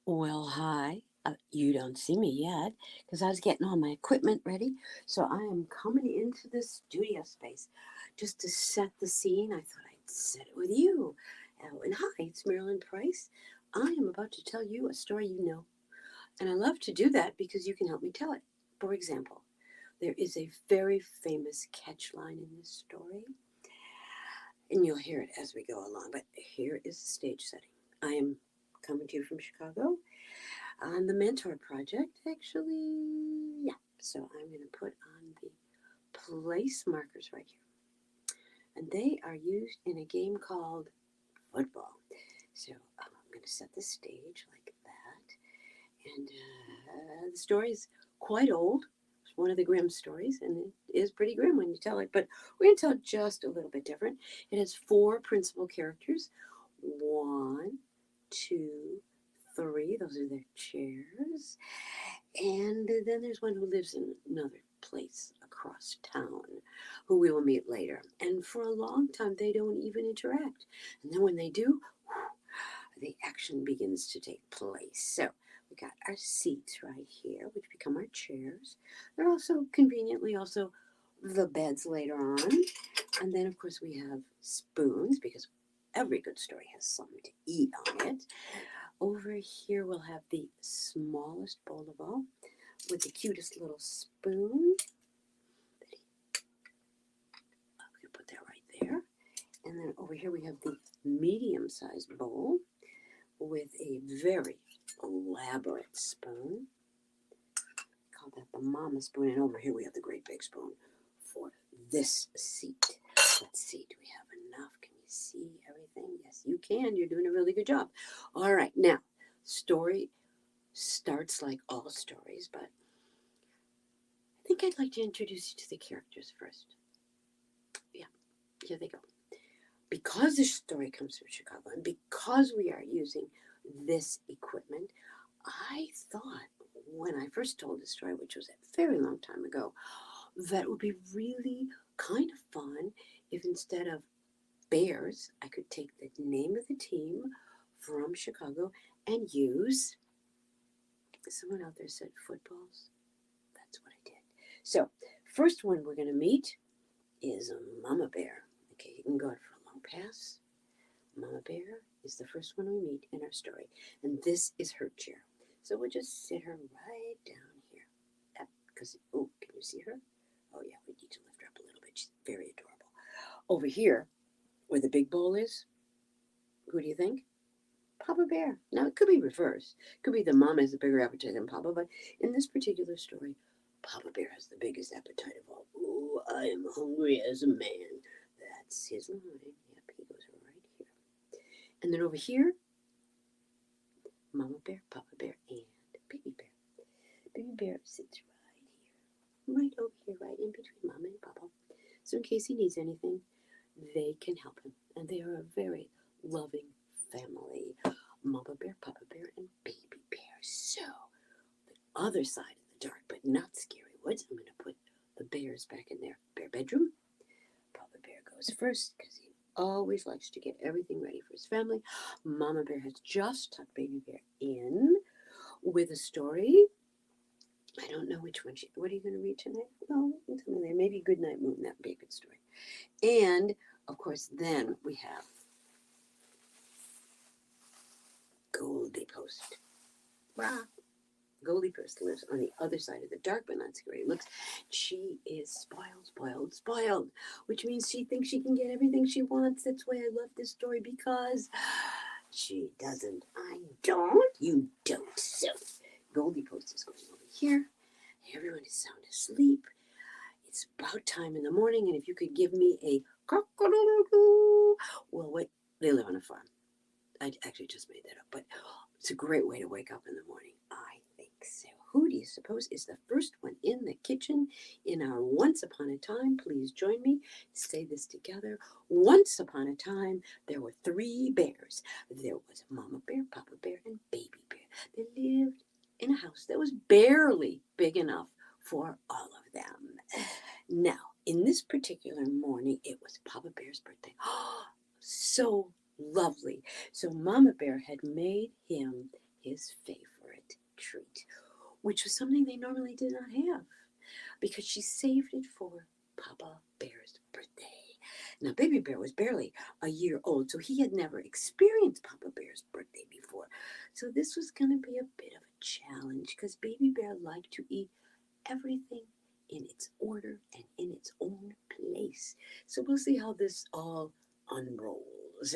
Well, hi. You don't see me yet because I was getting all my equipment ready. So I am coming into the studio space just to set the scene. I thought I'd set it with you. Oh, and hi, it's Marilyn Price. I am about to tell you a story you know. And I love to do that because you can help me tell it. For example, there is a very famous catch line in this story, and you'll hear it as we go along. But here is the stage setting. I am coming to you from Chicago on the mentor project, actually. Yeah, so I'm going to put on the place markers right here, and they are used in a game called football. So I'm going to set the stage like that, and the story is quite old. It's one of the grim stories, and it is pretty grim when you tell it, but we're going to tell it just a little bit different. It has four principal characters: one, two, three. Those are their chairs. And then there's one who lives in another place across town who we will meet later. And for a long time, they don't even interact. And then when they do, the action begins to take place. So we got our seats right here, which become our chairs. They're also conveniently also the beds later on. And then, of course, we have spoons because every good story has something to eat on it. Over here, we'll have the smallest bowl of all with the cutest little spoon. I'm going to put that right there. And then over here, we have the medium sized bowl with a very elaborate spoon. Call that the mama spoon. And over here, we have the great big spoon for this seat. Let's see, do we have enough? Can you see everything? Yes, you can. You're doing a really good job. All right, now, story starts like all stories, but I think I'd like to introduce you to the characters first. Yeah, here they go. Because this story comes from Chicago and because we are using this equipment, I thought when I first told the story, which was a very long time ago, that it would be really kind of fun if instead of Bears, I could take the name of the team from Chicago and use, someone out there said footballs. That's what I did. So, first one we're going to meet is Mama Bear. Okay, you can go out for a long pass. Mama Bear is the first one we meet in our story, and this is her chair. So we'll just sit her right down here. Because, oh, can you see her? Oh, yeah, we need to lift her up a little bit. She's very adorable. Over here, where the big bowl is, who do you think? Papa Bear. Now, it could be reversed. It could be the mama has a bigger appetite than Papa, but in this particular story, Papa Bear has the biggest appetite of all. Oh, I am hungry as a man. That's his line. Yep, he goes right here. And then over here, Mama Bear, Papa Bear, and Baby Bear. Baby Bear sits right over here, right in between Mama and Papa. So in case he needs anything, they can help him. And they are a very loving family. Mama Bear, Papa Bear, and Baby Bear. So, the other side of the dark but not scary woods, I'm going to put the bears back in their bear bedroom. Papa Bear goes first because he always likes to get everything ready for his family. Mama Bear has just tucked Baby Bear in with a story. I don't know which one. What are you going to read tonight? Well, you tell me there. Maybe Good Night Moon. That would be a good story. And of course, then we have GoldiePost. Rah. GoldiePost lives on the other side of the dark but not scary looks. She is spoiled, spoiled, spoiled, which means she thinks she can get everything she wants. That's why I love this story because she doesn't. I don't. You don't. So GoldiePost is going over here. Everyone is sound asleep. It's about time in the morning, and if you could give me a cock-a-doodle-doo. Well, wait, they live on a farm. I actually just made that up, but it's a great way to wake up in the morning. I think so. Who do you suppose is the first one in the kitchen in our Once Upon a Time? Please join me. Say this together. Once upon a time, there were three bears. There was Mama Bear, Papa Bear, and Baby Bear. They lived in a house that was barely big enough for all of them. Now, in this particular morning, it was Papa Bear's birthday. Oh, so lovely. So Mama Bear had made him his favorite treat, which was something they normally did not have because she saved it for Papa Bear's birthday. Now, Baby Bear was barely a year old, so he had never experienced Papa Bear's birthday before. So this was going to be a bit of a challenge because Baby Bear liked to eat everything in its order and in its own place. So we'll see how this all unrolls.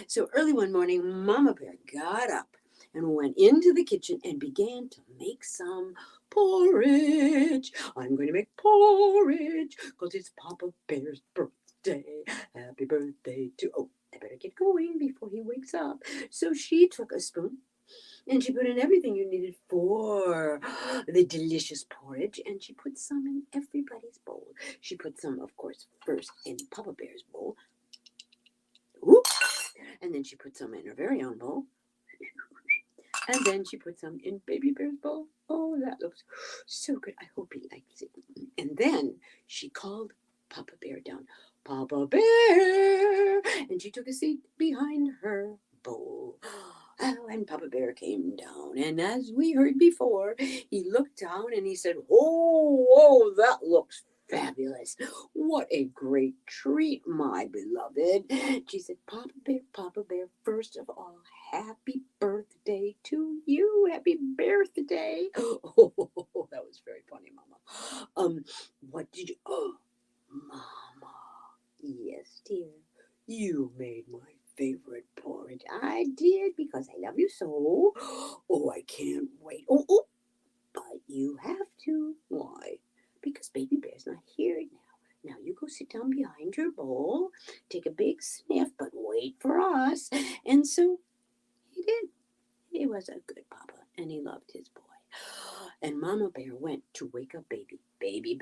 So early one morning, Mama Bear got up and went into the kitchen and began to make some porridge. I'm going to make porridge because it's Papa Bear's birthday. Happy birthday to... Oh, I better get going before he wakes up. So she took a spoon and she put in everything you needed for the delicious porridge, and she put some in everybody's bowl. She put some, of course, first in Papa Bear's bowl. Whoop! And then she put some in her very own bowl. And then she put some in Baby Bear's bowl. Oh, that looks so good. I hope he likes it. And then she called Papa Bear down. Papa Bear! And she took a seat behind her bowl. Oh, and Papa Bear came down. And as we heard before, he looked down and he said, oh, that looks fabulous. What a great treat, my beloved. She said, Papa Bear, first of all, happy birthday to you. Happy birthday. Oh, that was very funny, Mama. What did you... Oh, Mama. Yes, dear. You made my favorite porridge. I did because I love you so. Oh, I can't wait. Oh, but you have to. Why? Because Baby Bear's not here now. Now you go sit down behind your bowl, take a big sniff, but wait for us. And so he did. He was a good papa, and he loved his boy. And Mama Bear went to wake up Baby. Baby!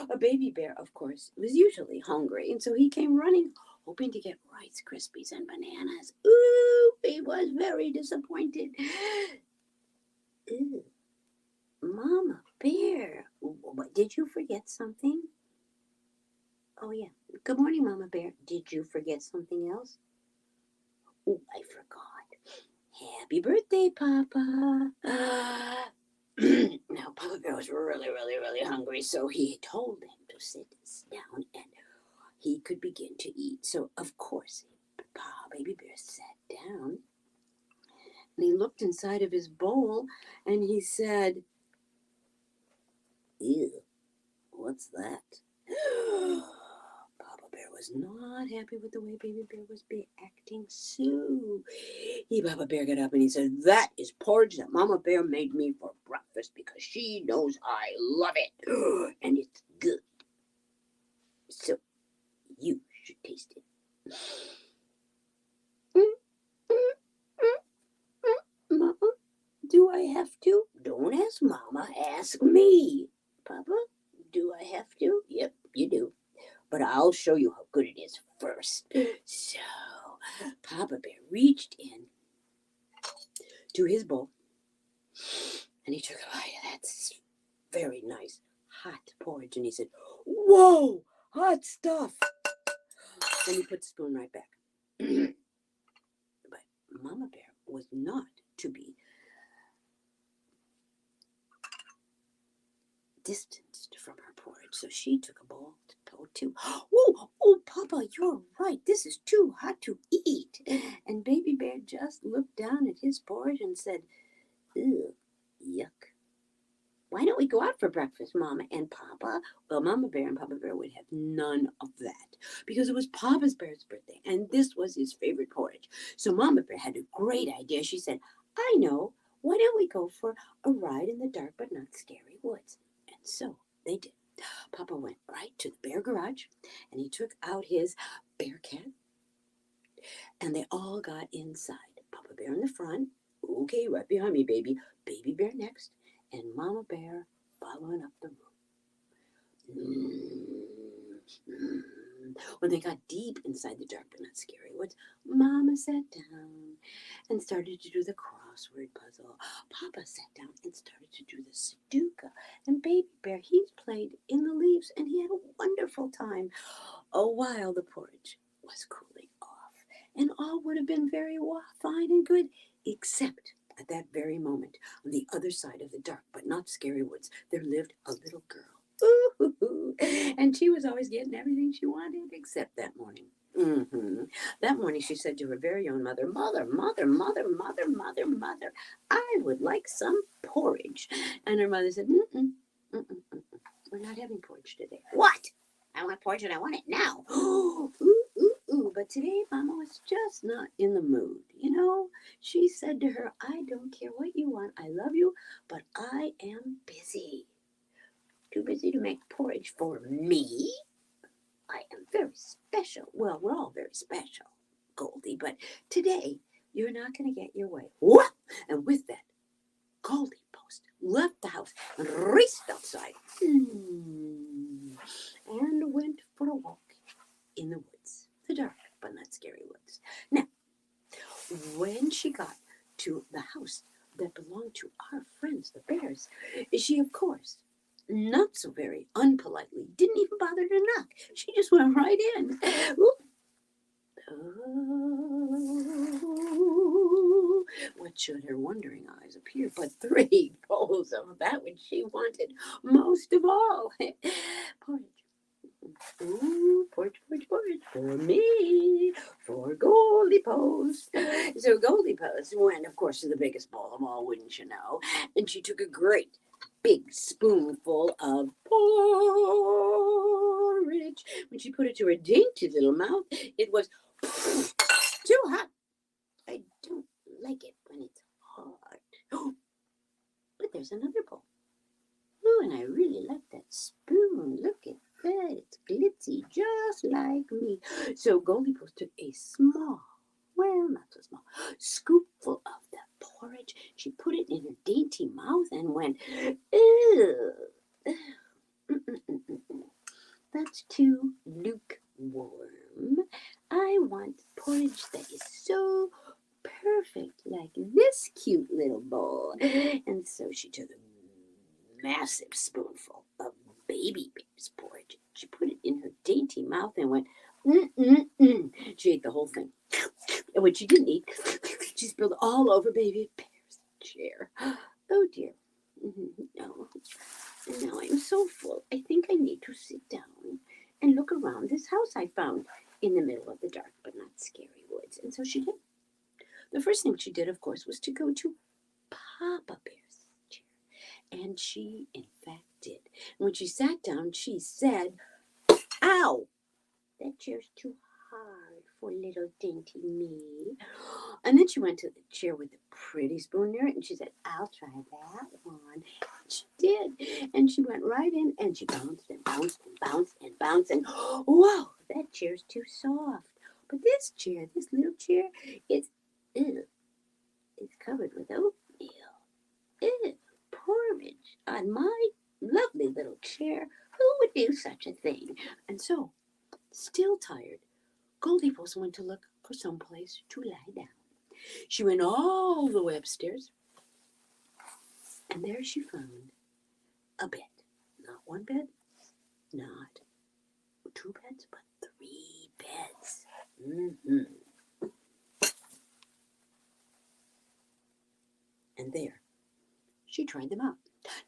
A Baby Bear, of course, was usually hungry, and so he came running, hoping to get Rice Krispies and bananas. Ooh, he was very disappointed. Ooh, Mama Bear, what, did you forget something? Oh, yeah. Good morning, Mama Bear. Did you forget something else? Oh, I forgot. Happy birthday, Papa. Now, Papa Bear was really, really, really hungry, so he told him to sit down and he could begin to eat. So, of course, Baby Bear sat down and he looked inside of his bowl and he said, ew, what's that? Papa Bear was not happy with the way Baby Bear was acting, so Papa Bear got up and he said, that is porridge that Mama Bear made me for breakfast because she knows I love it and it's good. So you should taste it. Mama, do I have to? Don't ask Mama, ask me. Papa, do I have to? Yep, you do. But I'll show you how good it is first. So, Papa Bear reached in to his bowl and he took a bite. That's very nice, hot porridge. And he said, whoa, hot stuff. And he put the spoon right back. But Mama Bear was not to be distanced from her porridge, so she took a bowl too. Oh, Papa, you're right. This is too hot to eat. And Baby Bear just looked down at his porridge and said, ew, yuck. Why don't we go out for breakfast, Mama and Papa? Well, Mama Bear and Papa Bear would have none of that because it was Papa Bear's birthday, and this was his favorite porridge. So Mama Bear had a great idea. She said, I know. Why don't we go for a ride in the dark but not scary woods? And so they did. Papa went right to the bear garage, and he took out his bear cat, and they all got inside. Papa Bear in the front. Okay, right behind me, baby. Baby Bear next, and Mama Bear following up the room. When they got deep inside the dark but not scary woods, Mama sat down and started to do the crossword puzzle. Papa sat down and started to do the Sudoku. And Baby Bear, he played in the leaves and he had a wonderful time while the porridge was cooling off. and all would have been very fine and good, except at that very moment, on the other side of the dark but not scary woods, there lived a little girl. Ooh, and she was always getting everything she wanted except that morning. That morning she said to her very own mother, "Mother, mother, mother, mother, mother, mother, I would like some porridge." And her mother said, "We're not having porridge today." "What? I want porridge and I want it now." Ooh, ooh, ooh. But today Mama was just not in the mood. She said to her, "I don't care what you want. I love you, but I am busy. Too busy to make porridge for me. I am very special." "Well, we're all very special, Goldie, but today you're not going to get your way." Whoa! And with that, GoldiePost left the house and raced outside and went for a walk in the woods. The dark but not scary woods. Now, when she got to the house that belonged to our friends, the bears, she, of course, not so very unpolitely, didn't even bother to knock. She just went right in. Oh, what should her wondering eyes appear but 3 bowls of that which she wanted most of all? Porridge. Ooh, porridge, porridge, porridge for me, for GoldiePost. So GoldiePost went, of course, to the biggest bowl of all, wouldn't you know? And she took a great big spoonful of porridge. When she put it to her dainty little mouth, it was too hot. I don't like it when it's hot. But there's another bowl. Oh, and I really like that spoon. Look at that. It's glitzy, just like me. So GoldiePost took a small, well, not so small, scoopful of the porridge. She put it in her dainty mouth and went, "Ew. That's too lukewarm. I want porridge that is so perfect, like this cute little bowl." And so she took a massive spoonful of baby bear's porridge. She put it in her dainty mouth and went, She ate the whole thing. And when she didn't eat, she spilled all over baby bear's chair. Oh dear. No. Now I'm so full. I think I need to sit down and look around this house I found in the middle of the dark but not scary woods. And so she did. The first thing she did, of course, was to go to Papa Bear's chair. And she, in fact, did. When she sat down, she said, "Ow! That chair's too hard for little dainty me." And then she went to the chair with the pretty spoon near it, and she said, "I'll try that one." And she did. And she went right in, and she bounced and bounced and bounced and bounced, and whoa, that chair's too soft. But this chair, this little chair, it's covered with oatmeal. Porridge on my lovely little chair. Who would do such a thing? And so, still tired, GoldiePost went to look for some place to lie down. She went all the way upstairs, and there she found a bed. Not one bed, not 2 beds, but 3 beds. And there, she tried them out.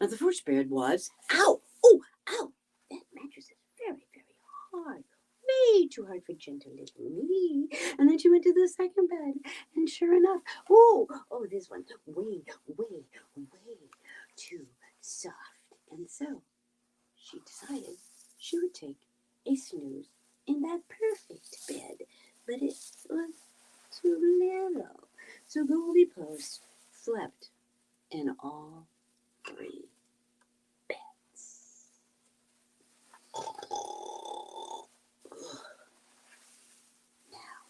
Now, the first bed was, ow, oh, ow, that mattress is very, very hard. Way too hard for gentle little me. And then she went to the second bed, and sure enough, oh, this one, way, way, way too soft. And so she decided she would take a snooze in that perfect bed, but it was too little. So GoldiePost slept in all 3 beds. Now,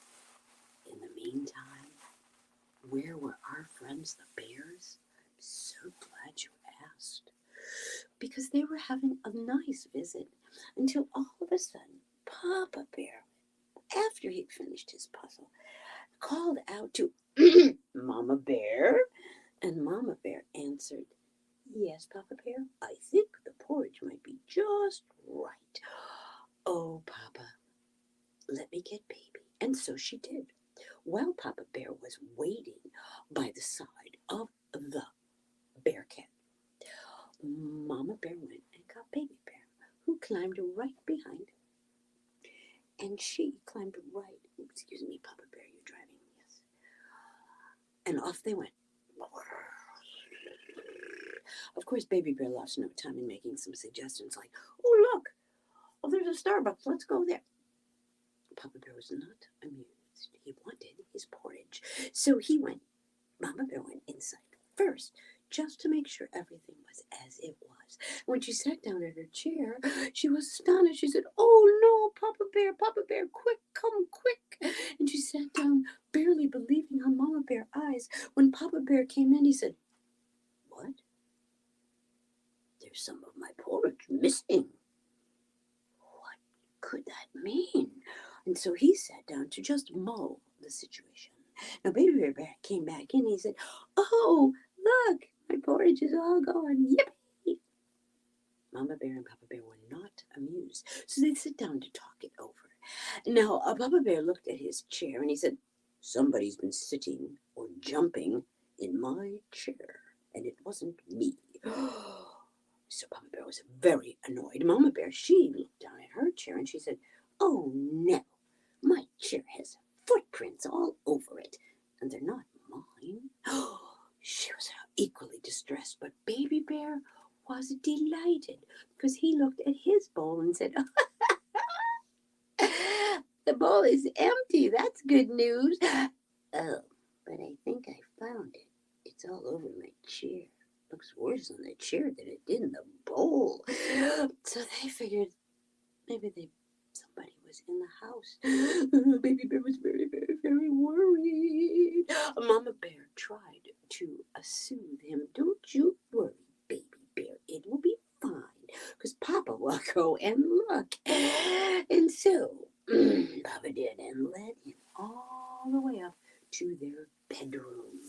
in the meantime, where were our friends the bears? I'm so glad you asked. Because they were having a nice visit until all of a sudden Papa Bear, after he'd finished his puzzle, called out to Mama Bear. And Mama Bear answered, "Yes, Papa Bear, I think the porridge might be just right. Oh, Papa, let me get baby." And so she did. While Papa Bear was waiting by the side of the bear cat, Mama Bear went and got Baby Bear, who climbed right behind, and she climbed right. Excuse me, Papa Bear, you're driving. Yes. And off they went. Of course, Baby Bear lost no time in making some suggestions like, "Oh, look! Oh, there's a Starbucks. Let's go there." Papa Bear was not amused. He wanted his porridge. So Mama Bear went inside first, just to make sure everything was as it was. When she sat down in her chair, she was astonished. She said, "Oh no, Papa Bear, quick, come quick." And she sat down, barely believing her Mama Bear eyes. When Papa Bear came in, he said, "What? There's some of my porridge missing. What could that mean?" And so he sat down to just mull the situation. Now Baby Bear came back in and he said, "Oh, look, my porridge is all gone. Yippee!" Mama Bear and Papa Bear were not amused, so they sit down to talk it over. Now Papa Bear looked at his chair and he said, "Somebody's been sitting or jumping in my chair, and it wasn't me." So Papa Bear was very annoyed. Mama Bear, she looked down at her chair and she said, "Oh no, my chair has footprints all over it, and they're not mine." She was equally distressed, but Baby Bear was delighted because he looked at his bowl and said, "The bowl is empty. That's good news. Oh, but I think I found it. It's all over my chair. Looks worse on the chair than it did in the bowl." So they figured maybe somebody was in the house. Baby Bear was very, very, very worried. Mama Bear tried to soothe him. "Don't you worry, Baby Bear. It will be fine, because Papa will go and look." And so Papa did, and led him all the way up to their bedroom.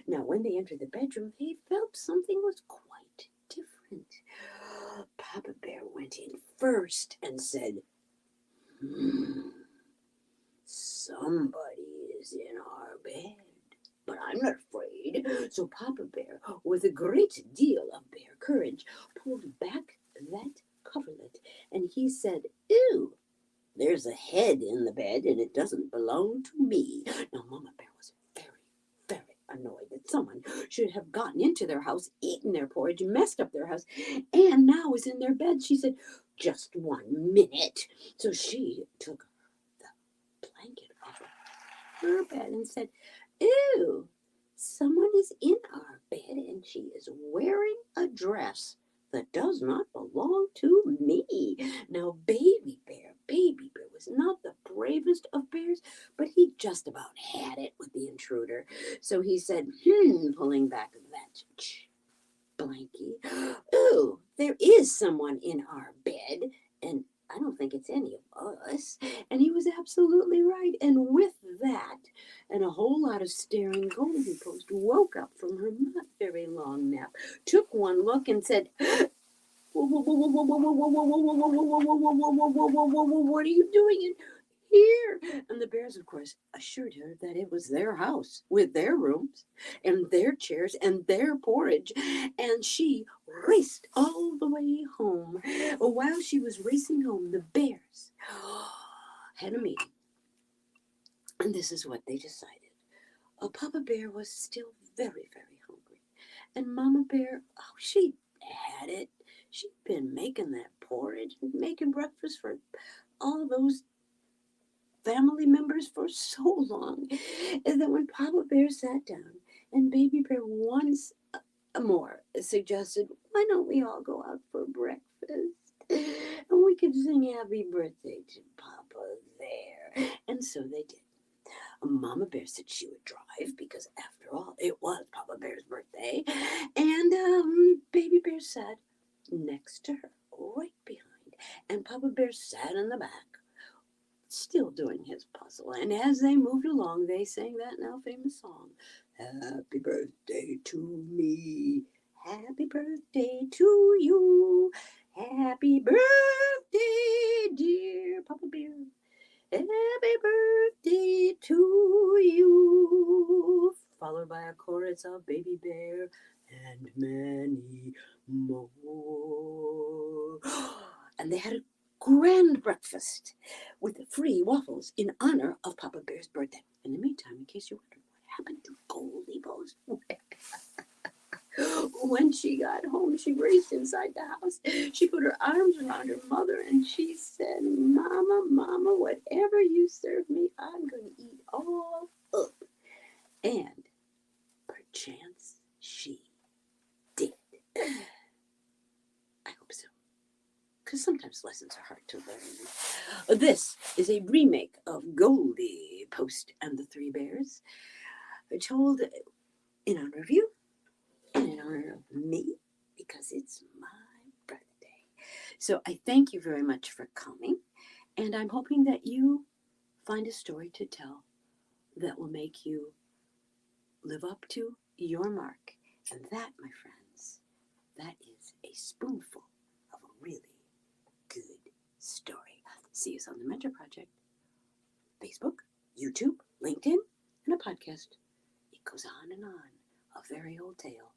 Now, when they entered the bedroom, they felt something was quite different. Papa Bear went in first and said, "Somebody is in our bed, but I'm not afraid." So Papa Bear, with a great deal of bear courage, pulled back that coverlet, and he said, "Ew, there's a head in the bed, and it doesn't belong to me." Now, Mama Bear was very, very annoyed that someone should have gotten into their house, eaten their porridge, messed up their house, and now was in their bed. She said, "Just 1 minute." So she took the blanket off of her bed and said, "Ew, someone is in our bed, and she is wearing a dress that does not belong to me." Now, Baby Bear was not the bravest of bears, but he just about had it with the intruder. So he said, pulling back that blankie, "Ooh, there is someone in our bed, and I don't think it's any of us." And he was absolutely right. And with that, and a whole lot of staring, GoldiePost woke up from her not very long nap, took one look, and said, "What are you doing in here?" And the bears, of course, assured her that it was their house with their rooms and their chairs and their porridge. And she raced all the way home. While she was racing home, the bears had a meeting. And this is what they decided. Papa Bear was still very, very hungry. And Mama Bear, she had it. She'd been making that porridge and making breakfast for all those family members for so long. And then when Papa Bear sat down and Baby Bear once more suggested, "Why don't we all go out for breakfast? And we could sing happy birthday to Papa there." And so they did. Mama Bear said she would drive because, after all, it was Papa Bear's birthday. And Baby Bear sat next to her, right behind. And Papa Bear sat in the back, still doing his puzzle. And as they moved along, they sang that now famous song, "Happy birthday to me. Happy birthday to you. Happy birthday, dear Papa Bear. Happy birthday to you, followed by a chorus of Baby Bear and many more. And they had a grand breakfast with free waffles in honor of Papa Bear's birthday. In the meantime, in case you're wondering what happened to GoldiePost, when she got home, she raced inside the house. She put her arms around her mother and she said, Mama, Mama, whatever you serve me, I'm going to eat all up. And perchance she did. I hope so. Because sometimes lessons are hard to learn. This is a remake of GoldiePost and the Three Bears, told in honor of you and in honor of me, because it's my birthday. So I thank you very much for coming, and I'm hoping that you find a story to tell that will make you live up to your mark. And that, my friends, that is a spoonful of a really good story. See us on the Mentor Project, Facebook, YouTube, LinkedIn, and a podcast. It goes on and on, a very old tale